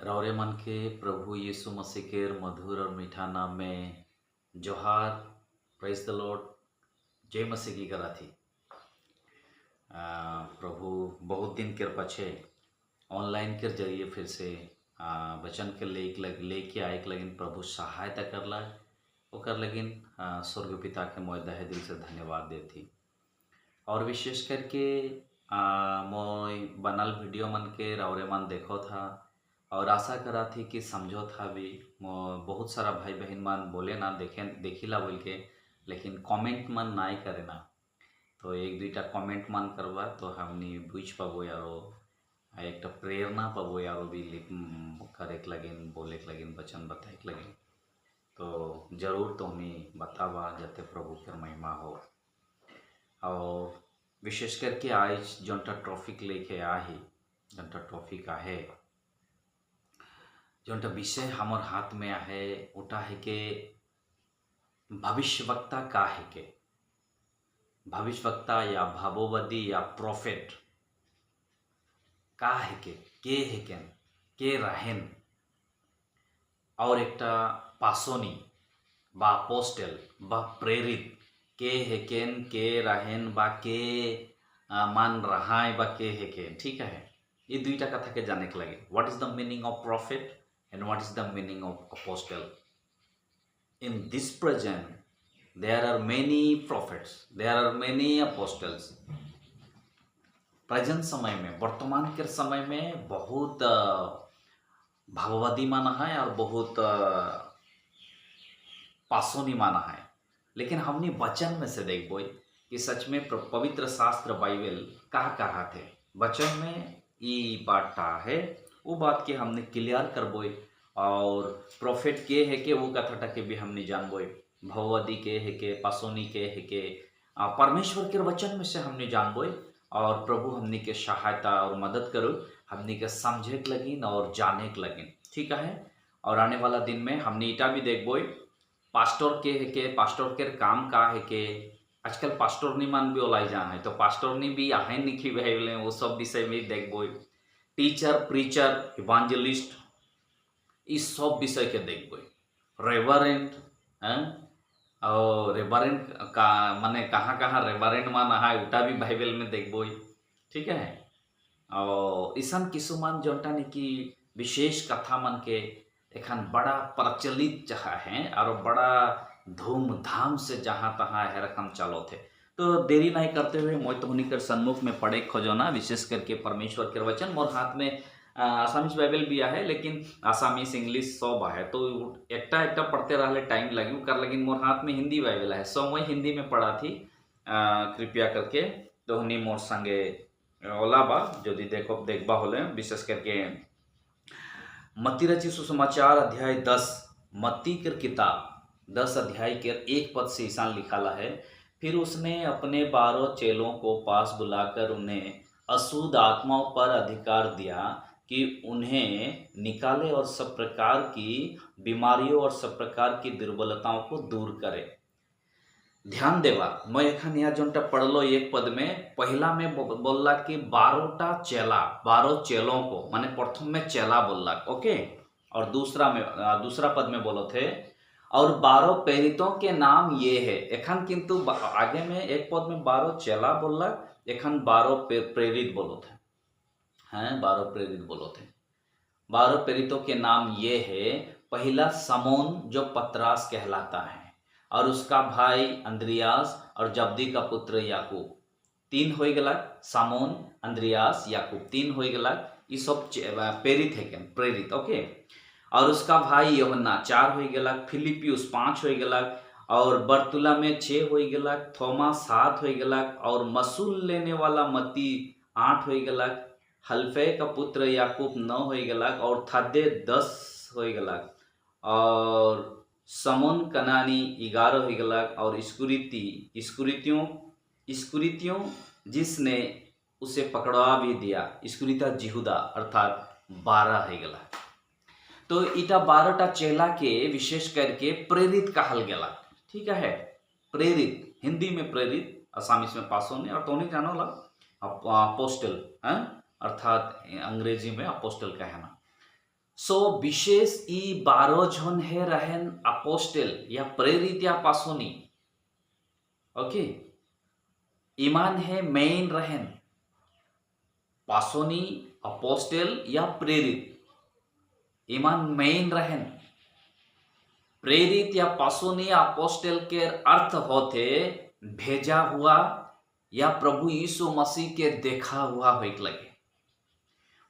रौरे मन के प्रभु यीशु मसीह के मधुर और मीठा नाम में जोहार। Praise the Lord. जय मसीह की करा थी। प्रभु बहुत दिन के पछे ऑनलाइन के जरिए फिर से वचन के लेके आए के लगिन प्रभु सहायता करला ओकर लगिन स्वर्ग पिता के मोय दहे दिल से धन्यवाद देती। और विशेष करके मोय बनल वीडियो मन के रौरे मन देखो था और आशा करा थी कि समझो था भी। बहुत सारा भाई बहन मन बोले ना देखें देखिला बोल के, लेकिन कमेंट मन नाई करे ना। तो एक दुईटा कमेंट मन करवा तो हमनी बुझ पाबो यारो, एक प्रेरणा पाबो यारो भी करे के लगिन, बोले के लगिन, वचन बताए के लगिन। तो जरूर तो हमें बतावा जाते प्रभु के महिमा हो। और विशेष करके आज जोनटा टॉपिक लेके आहे, जोनटा टॉपिक आहे, जोनटा विषय हमार हाथ में आहे उटा है के भविष्यवक्ता का है के भविष्यवक्ता या भावोवादी या प्रोफेट का है के रहेन। और एकटा पासोनी बा अपोस्टल बा प्रेरित के हेकेन के रहेन बा के मान रहाय बा के हेकेन। ठीक है, ये दुईटा कथा के जाने के लगे। What is the meaning of prophet and what is the meaning of apostle. In this present there are many prophets, there are many apostles. Present समय में, वर्तमान के समय में बहुत भाववादी माना है और बहुत पासोनी माना है। लेकिन हमने वचन में से देखो कि सच में पवित्र शास्त्र बाइबल कहा थे वचन में ये बात है, वो बात के हमने क्लियर करबो। और प्रोफेट के है के वो कथा के भी हमने जानबो, भववादी के है के पासोनी के है के परमेश्वर के वचन में से हमने जानबो। और प्रभु हमने के सहायता और मदद करो, हमने के समझे के लगिन और जाने के लगिन। ठीक है। और आने वाला दिन में हमने इटा भी देखबो पास्टर के है के पास्टर के काम का है के आजकल पास्टर नहीं मान भी ओलाई जा है, तो पास्टर नहीं भी आहे निखी भले वो सब विषय में देखबो। टीचर, प्रीचर, इवांजलिस्ट, इस सब विषय के देखबो। रेवरेंट और रेवरेंट का माने कहाँ रेवरेंट माना है उटा भी बाइबल में देखबो। ठीक है। और ईसन किसुमान जोटा निकी विशेष कथा मन के एखन बड़ा प्रचलित जहाँ है और बड़ा धूमधाम से जहाँ तहाँ है रकम चलो थे। तो देरी नहीं करते हुए मोय तो कर सन्मुख में पढ़े खोजना, विशेष करके परमेश्वर के वचन। मोर हाथ में आसामीज बाइबल भी है, लेकिन आसामीज इंग्लिश सब है, तो एकटा पढ़ते रहले टाइम लगी कर। लेकिन मोर हाथ में हिंदी बाइबल है, सो मैं हिंदी में पढ़ा थी। कृपया करके तो हनी मोर संगे ओला बा जो देखबा होले। विशेष करके मत्ती रची सुसमाचार अध्याय 10, मत्ती के किताब 10 अध्याय के 1 पद से ईसान लिखाला है। फिर उसने अपने 12 चेलों को पास बुलाकर उन्हें अशुद्ध आत्माओं पर अधिकार दिया कि उन्हें निकाले और सब प्रकार की बीमारियों और सब प्रकार की दुर्बलताओं को दूर करे। ध्यान देवा, मैं एखन यहाँ जोनटा पढ़लो एक पद में पहला में बोलला कि 12टा चेला, 12 चेलों को, माने प्रथम में चेला बोलला, ओके। और दूसरा पद में बोलो थे और 12 प्रेरितों के नाम ये है। एखन किंतु आगे में एक पद में 12 चेला बोलला, एखन 12 प्रेरित बोलो थे हैं, 12 प्रेरित बोलो थे। 12 प्रेरितों के नाम ये है। पहला समोन जो पतरास कहलाता है, और उसका भाई अंद्रियास और जब्दी का पुत्र याकूब। 3 हो गलक, सामोन, अंद्रियास, याकूब 3 हो गलक। ये सब प्रेरित है, प्रेरित, ओके। और उसका भाई यूहन्ना 4 हो गलक, फिलिपियुस 5 हो गलक, और बर्तुला में 6 हो गलक, थोमा 7 हो गलक, और मसूल लेने वाला मत्ती 8 हो गलक, हल्फे का पुत्र याकूब 9 हो गलक, और थद्दे 10 हो गलक, और समोन कनानी 11 हो गलक, और स्कुरितियों जिसने उसे पकड़वा भी दिया, स्कुरिता जिहुदा अर्थात 12 हो गलक। तो इटा 12टा चेला के विशेष करके प्रेरित कहल गला। ठीक है, प्रेरित हिंदी में प्रेरित, असामीस में पासोने, और तो नहीं जानो ला अपोस्टल, अर्थात अंग्रेजी में अपोस्टल कहना। सो विशेष ई 12 जन है रहेन अपोस्टल या प्रेरित या पासोनी। ओके, ईमान है मेन रहेन पासोनी, अपोस्टल या प्रेरित। ईमान मेन रहेन प्रेरित या पासोनी अपोस्टल के अर्थ होते भेजा हुआ या प्रभु यीशु मसीह के देखा हुआ होइक लगे।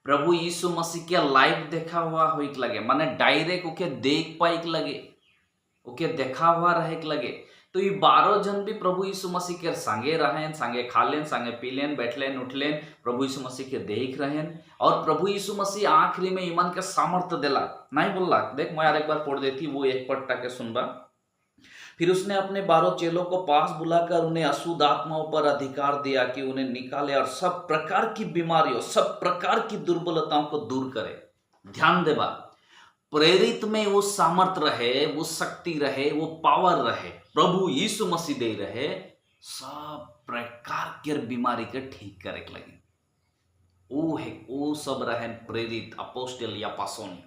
प्रभु यीशु मसीह के लाइव देखा हुआ होइक लगे, माने डायरेक्ट ओके देख पाइक लगे, ओके देखा हुआ रहेक लगे। तो ये 12 जन भी प्रभु यीशु मसीह के संगे रहें, संगे खालेन, संगे पीलेन, बैठलेन, उठलेन, प्रभु यीशु मसीह के देख रहें। और प्रभु यीशु मसीह आखिरी में ईमान के सामर्थ्य दिला, नहीं बोला। देख मैं यार एक बार पढ़ देती वो एक पट्टा के सुनबा। फिर उसने अपने 12 चेलों को पास बुलाकर उन्हें अशुद्ध आत्माओं पर अधिकार दिया कि उन्हें निकाले और सब प्रकार की बीमारियों, सब प्रकार की दुर्बलताओं को दूर करे। ध्यान देवा, प्रेरित में वो सामर्थ्य रहे, वो शक्ति रहे, वो पावर रहे, प्रभु यीशु मसीह दे रहे, सब प्रकार के बीमारी के ठीक करे लगे। वो है, वो सब रहे प्रेरित अपोस्टल या पासोनी।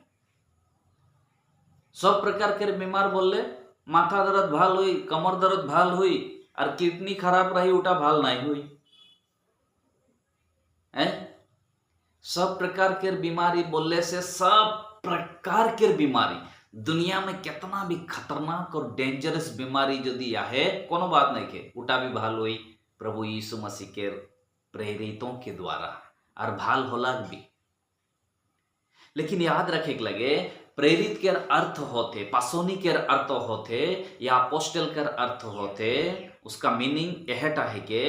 सब प्रकार के बीमार बोले, माथा दर्द भाल हुई, कमर दर्द भाल हुई, और किडनी खराब रही उठा भाल नहीं हुई है। सब प्रकार के बीमारी बोलने से सब प्रकार के बीमारी, दुनिया में कितना भी खतरनाक और डेंजरस बीमारी यदि है, कोनो बात नहीं के उठा भी भाल हुई प्रभु यीशु मसीह के प्रेरितों के द्वारा, और भाल होला भी। लेकिन याद रखे लगे, प्रेरित के अर्थ होते, पासोनी के अर्थ होते, या अपोस्टल के अर्थ होते, उसका मीनिंग यह है कि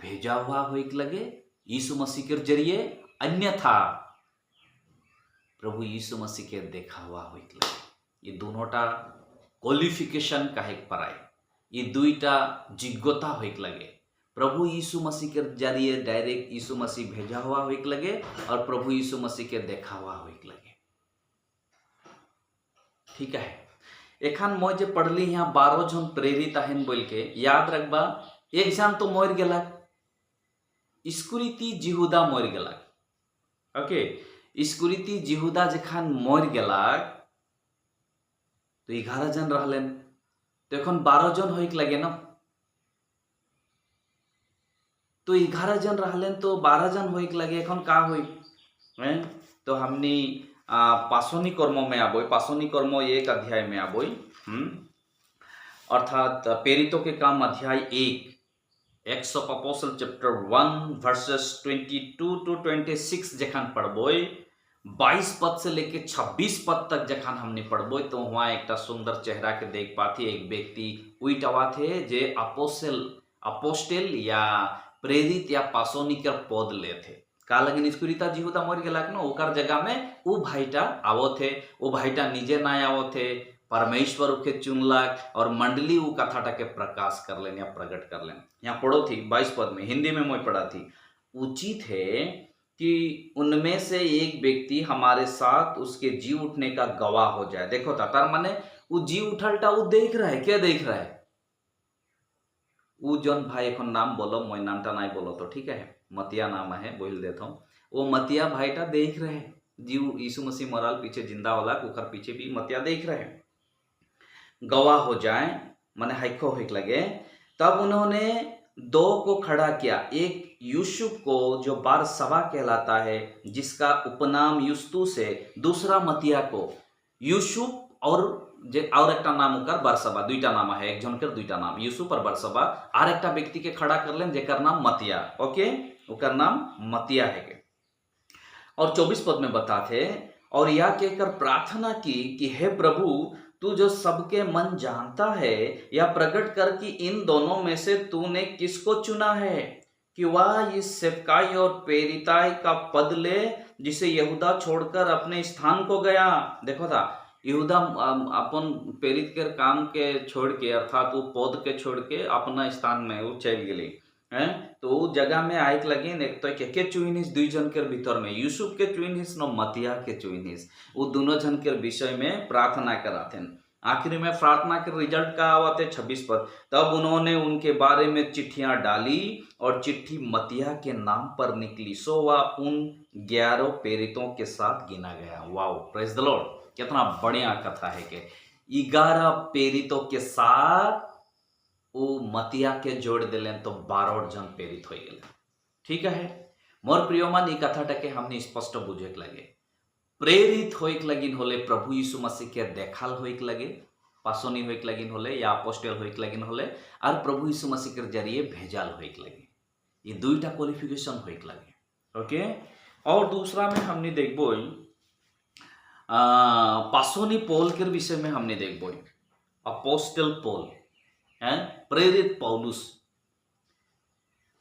भेजा हुआ होइक लगे यीशु मसीह के जरिए, अन्यथा प्रभु यीशु मसीह के देखा हुआ होइक लगे। ये दोनोटा क्वालिफिकेशन कहे पराए, ये दुईटा जिज्ञता होइक लगे। प्रभु यीशु मसीह के जरिए डायरेक्ट यीशु मसीह भेजा हुआ होइक लगे, और प्रभु यीशु मसीह के देखा हुआ होइक लगे। ठीक है, एखन मैं जे पढ़ली यहाँ 12 जन प्रेरित आहन बोल के याद रखबा। एक जन तो मर गला, स्कुरिती जिहुदा मर गला। ओके, स्कुरिती जिहुदा जखान मर गला तो 11 जन रहलेन, तो एखन 12 जन होइक लगे ना। तो 11 जन रहलेन तो 12 जन होइक लगे, एखन का होई हैं? तो हमनी पासोनी कर्म में आबोई, पासोनी कर्म 1 अध्याय में आबोई, अर्थात प्रेरितों के काम अध्याय 1, acts of apostle chapter 1 versus 22 to 26 Jakhan पढ़बोई, 22 पद से लेके 26 पद तक जखान हमने पढ़बोई, तो वहाँ एक सुंदर चेहरा के देख पाती। एक व्यक्ति उइटवा थे जे अपोस्टल या प्रेरित या पासोनी के पद ले थे। का लगिन स्कुरिता जिहुदा मर गया न, ओकर जगह में वो भाईटा आवो थे। वो भाईटा निजे ना आवो थे, परमेश्वर उके चुनलक और मंडली वो कथाटा के प्रकाश कर लेन या प्रकट कर लेन। यहाँ पढ़ो थी 22 पद में, हिंदी में मैं पढ़ा थी। उचित है कि उनमें से एक व्यक्ति हमारे साथ उसके जी उठने का गवाह हो जाए। देखो तार माने वो जी उठलटा वो देख रहा है, क्या देख रहा है? वो जन भाई एखन नाम बोलो, मैं नामटा नहीं बोलो तो ठीक है, मतिया नाम है, बोल देता हूँ। वो मतिया भाईटा देख रहे हैं जीव यीशु मसीह मराल पीछे जिंदा वाला कुकर पीछे भी मतिया देख रहे हैं। गवाह हो जाए माने हाइको होइक लगे। तब उन्होंने 2 को खड़ा किया, एक यूसुफ को जो बारसबा कहलाता है, जिसका उपनाम युस्तुस है, दूसरा मतिया को। यूसुफ और एक नाम होकर बरसबा, दुईटा नाम है, एक जन के दुईटा नाम, यूसुफ और बरसबा। और एक व्यक्ति के खड़ा कर लें जेकर नाम मतिया। ओके, ओकर नाम मतिया है। और 24 पद में बताते, और यह कहकर प्रार्थना की कि हे प्रभु, तू जो सबके मन जानता है, या प्रकट कर कि इन दोनों में से तूने किसको चुना है कि वह इस सेवकाई और प्रेरिताई का पद ले, जिसे यहूदा छोड़कर अपने स्थान को गया। देखो था, यहूदा अपन प्रेरित के काम के छोड़ के, अर्थात वो पद के छोड़ के अपना स्थान में वो चल गई हैं। तो वो जगह में आइक लगी एक तो के चुनिस 2 जन के भीतर में, यूसुफ के चुनिस न मतिया के चुनिस, वो दोनों जन के विषय में प्रार्थना कराथेन। आखिर में प्रार्थना के रिजल्ट का आवाते 26 पद, तब उन्होंने उनके बारे में चिट्ठियां डाली और चिट्ठी मतिया के नाम पर निकली, सो वह उन 11 प्रेरितों के साथ गिना गया। Wow, praise the Lord. कितना बढ़िया कथा है कि 11 प्रेरितों के साथ वो मतिया के जोड़ दिले तो 12 जन प्रेरित हो गए। ठीक है मोर प्रिय मान, ई कथाटा के हमने स्पष्ट बुझे लगे। प्रेरित होइक लगिन होले प्रभु यीशु मसीह के देखाल होइक लगे, पासोनी होइक लगिन होले या अपोस्टल होइक लगिन होले, और प्रभु यीशु मसीह के जरिए भेजाल होइक लगे। ये दुईटा क्वालिफिकेशन होइक लगे। ओके, और दूसरा में हमने देखबो पासोनी पौल के विषय में हमने देखबो अपोस्टल पौल हैं, प्रेरित पौलुस।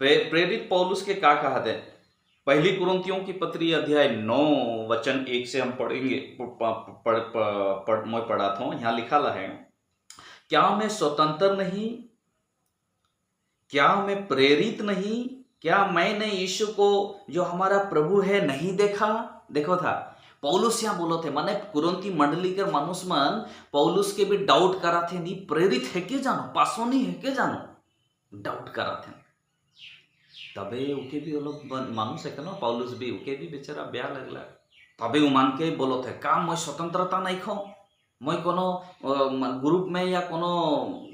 प्रेरित पौलुस के क्या कहा थे? पहली कुरिन्थियों की पत्री अध्याय 9 वचन 1 से हम पढ़ेंगे। मैं पढ़ा था, यहाँ लिखा है, क्या मैं स्वतंत्र नहीं, क्या मैं प्रेरित नहीं, क्या मैंने यीशु को जो हमारा प्रभु है नहीं देखा? देखो था पौलुस यहाँ बोलो थे, माने कुरिन्थी मंडली के मानुष मन पौलुस के भी डाउट करा थे, नहीं प्रेरित है के जानो, पासोनी है के जानो, डाउट करा थे। तबे उके भी वो लोग मानुष है ना, पौलुस भी उके भी बेचारा ब्याह लगला। तबे वो मान के बोलो थे, का मैं स्वतंत्रता नहीं खो, मैं कोनो ग्रुप में या कोनो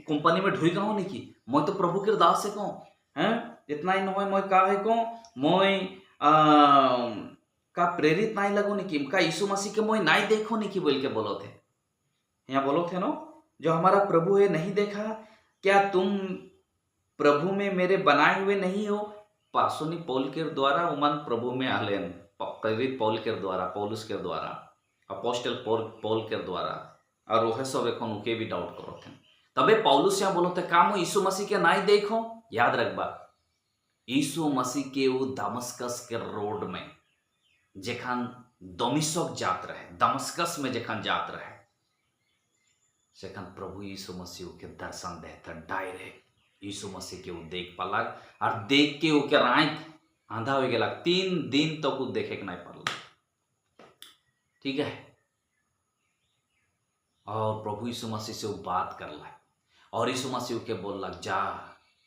कंपनी में ढुई कहूँ नहीं की, मैं तो प्रभु के दास से कहूँ हैं। इतना ही नहीं, मैं का है कहूँ, मैं का प्रेरित नहीं लगो नहीं की, का यीशु मसीह के मैं नहीं देखो नहीं की बोल के बोलो थे। यहाँ बोलो थे नो, जो हमारा प्रभु है नहीं देखा, क्या तुम प्रभु में मेरे बनाए हुए नहीं हो? पासोनी पौल के द्वारा उमन प्रभु में आलेन, प्रेरित पौल के द्वारा, पौलुस के द्वारा, अपोस्टल पौल के द्वारा, और वह सब एक उनके भी डाउट करो थे। तबे पौलुस यहाँ बोलो थे, काम यीशु मसीह के नहीं देखो। याद रखबा, यीशु मसीह के वो दमस्कस के रोड में जेखान दमिशक जात रहे, दमस्कस में जेखान जात रहे, सेखान प्रभु यीशु मसीह के दर्शन देता डायरेक्ट। यीशु मसीह के वो देख पालक, और देख के वो क्या आँख आंधा हो गया, 3 दिन तक तो देखे के नहीं पाल। ठीक है, और प्रभु यीशु मसीह से वो बात कर ला, और यीशु मसीह के बोल लग, जा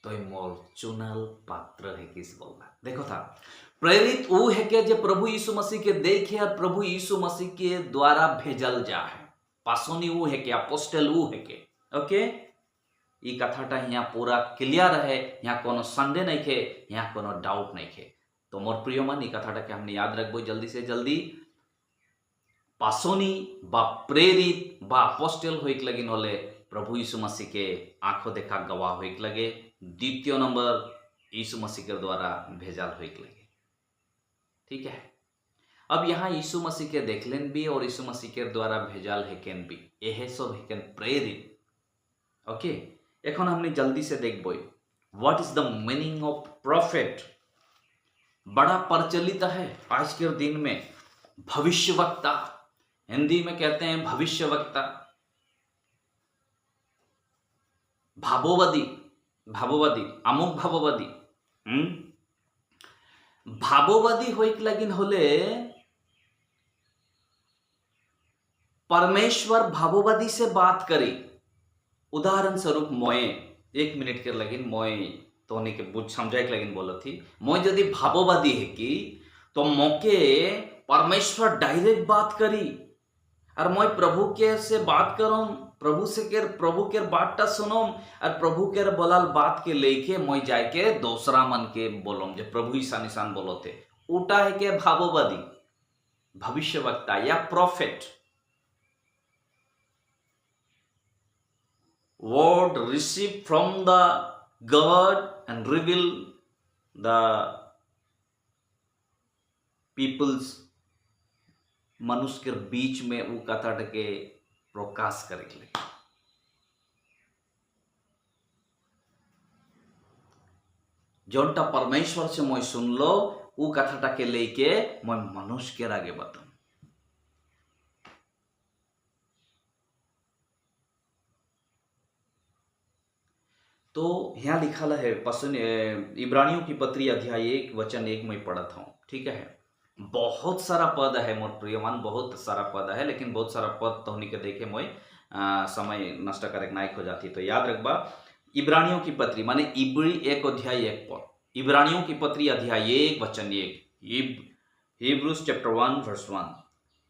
तो मोर चुनल पात्र है किस बोल ला। देखो था प्रेरित वो है के जो प्रभु यीशु मसीह के देखे और प्रभु यीशु मसीह के द्वारा भेजल जा है। पासोनी वो है के, अपोस्टल वो है के। ओके, ये कथाटा यहाँ पूरा क्लियर है, यहाँ कोनो संदेह नहीं खे, यहाँ कोनो डाउट नहीं खे। तो मोर प्रिय मन, ये कथाटा के हमने याद रखबो जल्दी से जल्दी। पासोनी बा प्रेरित बा अपोस्टल होइक लगिन होले प्रभु यीशु मसीह के आंखों देखा गवाह होइक लगे। द्वितीय नंबर यीशु मसीह के द्वारा भेजाल होइक लगे। ठीक है, अब यहाँ यीशु मसीह के देखलेन भी और यीशु मसीह के द्वारा भेजाल हेकेन भी, यह सब हेकेन प्रेरित। ओके, এখন हमने जल्दी से देखबो what is the meaning of profit. बड़ा प्रचलित है आज के दिन में भविष्यवक्ता, हिंदी में कहते हैं भविष्यवक्ता, भावोवादी, भावोवादी, अमुक भावोवादी। भावोवादी होइक लगिन होले परमेश्वर भावोवादी से बात करी। उदाहरण स्वरूप मोए 1 मिनट के लगिन मोए तो उन्हीं के बुझ समझाए के लगिन बोला थी, मोए यदि भावोवादी है कि तो मौके परमेश्वर डायरेक्ट बात करी और मैं प्रभु के से बात करूं, प्रभु के बातटा सुनो और प्रभु के बोलाल बात के लेके मैं जाके दूसरा मन के बोलूं जो प्रभु ईसा निशान बोलो थे, उटा है के भावोवादी, भविष्यवक्ता या profit. Word received from the God and reveal the people's, मनुष्य के बीच में वो कथा के प्रकाश करेंगे। जोनटा परमेश्वर से मैं सुन लो वो कथा के लेके मैं मनुष्य के आगे बताऊं। तो यहाँ लिखा है इब्रानियों की पत्री अध्याय 1 वचन 1 में पढ़ा था। ठीक है, बहुत सारा पद है मोर प्रियमान, बहुत सारा पद है, लेकिन बहुत सारा पद तो के देखे मैं समय नष्ट करे नायक हो जाती। तो याद रखबा इब्रानियों की पत्री माने इब्री 1 अध्याय 1 पद, इब्रानियों की पत्री अध्याय 1 वचन 1, हिब्रूज चैप्टर 1 वर्स 1।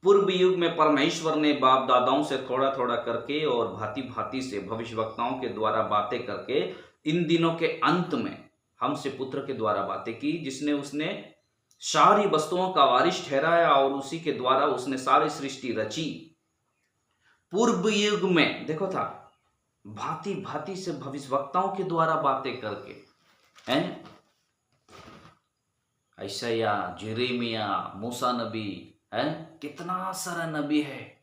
पूर्व युग में परमेश्वर ने बाप दादाओं से थोड़ा थोड़ा करके और भांति भांति से भविष्यवक्ताओं के द्वारा बातें करके इन दिनों के अंत में हमसे पुत्र के द्वारा बातें की, जिसने उसने सारी वस्तुओं का वारिश ठहराया और उसी के द्वारा उसने सारी सृष्टि रची। पूर्व युग में देखो था भांति भांति से भविष्यवक्ताओं के द्वारा बातें करके, हैं यशायाह, यिर्मयाह, मूसा नबी, है कितना सारा नबी है,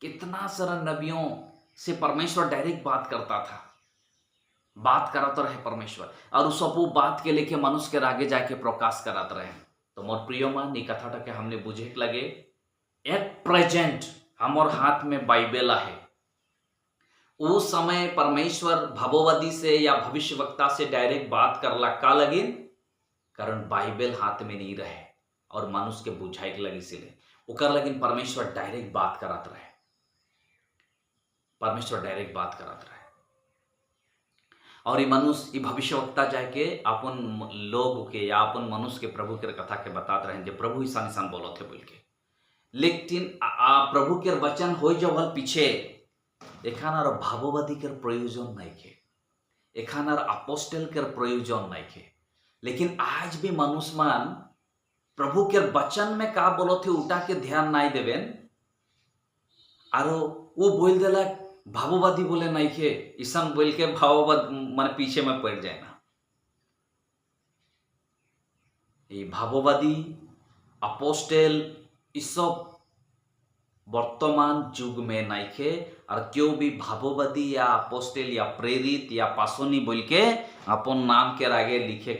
कितना सारा नबियों से परमेश्वर डायरेक्ट बात करता था, बात कराता रहे परमेश्वर, और उस सब बात के लेके मनुष्य के आगे जाके प्रकाश कराते रहे। तो मोर प्रिय मान ई कथाटा के हमने बुझे लगे एट प्रेजेंट हमार हाथ में बाइबल है। उस समय परमेश्वर भगवदी से या भविष्यवक्ता से डायरेक्ट बात करला का लगी, कारण बाइबल हाथ में नहीं रहे और मनुष्य के बुझाई लगी, इसीलिए ओकर लगिन परमेश्वर डायरेक्ट बात करात रहे, परमेश्वर डायरेक्ट बात करात रहे। और ये मनुष्य ये भविष्यवक्ता जाके अपन लोग के या अपन मनुष्य के प्रभु के कथा के बताते रहे जो प्रभु ईसा निशान बोलो थे बोल के। लेकिन प्रभु के वचन हो जब पीछे एखानार भाववादी के प्रयोजन नहीं के, एखानार अपोस्टल के प्रयोजन नहीं के। लेकिन आज भी मनुष्य मान प्रभु के वचन में का बोलो थे उठा के ध्यान नहीं देवेन, और वो बोल देला भाववादी बोले नहीं के, ईसन बोल के भाववाद मन पीछे में पड़ जाए ना। ये भाववादी अपोस्टल इस सब वर्तमान युग में नहीं खे, और क्यों भी भाववादी या अपोस्टल या प्रेरित या पासोनी बोल के अपन नाम के आगे लिखे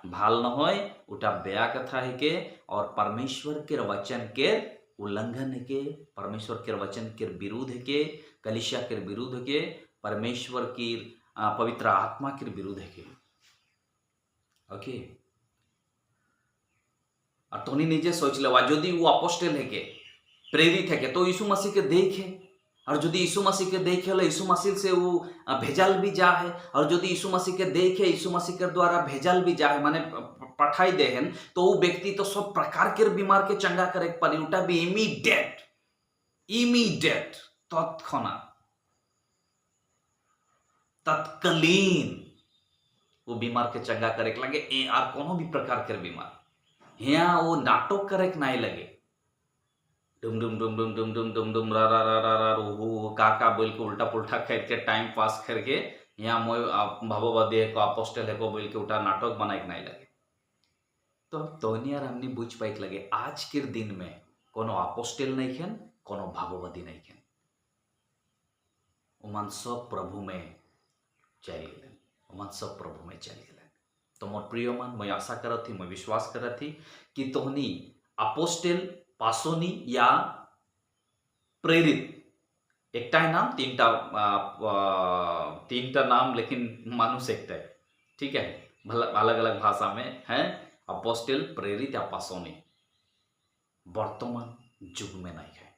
भाल न होय, उटा बया कथा है के और परमेश्वर के वचन के उल्लंघन है के, परमेश्वर के वचन के विरुद्ध है के, कलिसिया के विरुद्ध है के, परमेश्वर की पवित्र आत्मा के विरुद्ध है के। ओके, और तोनी निजे सोच लेवा यदि वो अपोस्टल है के प्रेरित है के तो यीशु मसीह के देखे, और यदि यीशु मसीह के देखे यीशु मसीह से वो भेजल भी जा है, और यदि यीशु मसीह के देखे यीशु मसीह के द्वारा भेजल भी जा है माने पठाई दे हैं, तो वो व्यक्ति तो सब प्रकार के बीमार के चंगा करे पर उटा भी इमीडिएट तत्क्षणात तत्कालीन वो बीमार के चंगा करे लगे। और कोनो भी प्रकार के बीमार यहाँ वो नाटक करे नहीं लगे, डुम डुम डुम डुम डुम डुम डुम डुम रा रा रा रा रा रू का बोल के उल्टा पुल्टा खेल के टाइम पास करके यहाँ मोय भगववादी है को अपोस्टल है को बोल के उल्टा नाटक बनाए नहीं लगे। तो तोनी यार हमने बुझ पाई लगे आज के दिन में कोनो अपोस्टल नहीं खेन, कोनो भगववादी नहीं खेन, उमन सब प्रभु में चल गए, उमन सब प्रभु में चल गए। तो मोर प्रिय मन मैं आशा करत थी, मैं विश्वास करत थी कि तोहनी अपोस्टल, पासोनी या प्रेरित एकटा नाम तीनटा नाम, लेकिन मानुष एकटा है, ठीक है, अलग अलग भाषा में है अपोस्टल, प्रेरित या पासोनी, वर्तमान युग में नहीं है।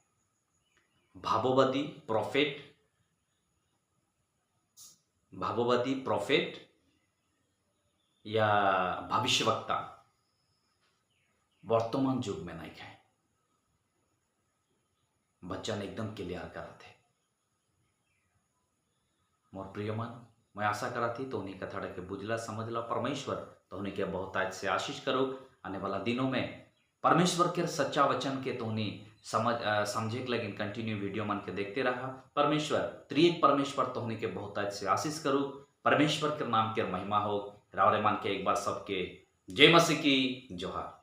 भाववादी प्रोफेट या भविष्यवक्ता वर्तमान युग में नहीं है। वचन एकदम क्लियर करा थे मोर प्रिय मन, मैं आशा करा थी तो उन्हीं कथा के बुझला समझला परमेश्वर तो उन्हीं के बहुत आज से आशीष करो। आने वाला दिनों में परमेश्वर के सच्चा वचन के तो उन्हीं समझे के लगे कंटिन्यू वीडियो मन के देखते रहा। परमेश्वर त्रिएक परमेश्वर तो उन्हीं के बहुत आज से आशीष करो। परमेश्वर के नाम के महिमा हो। रावरे मान के एक बार सबके जय मसीह की जोहार।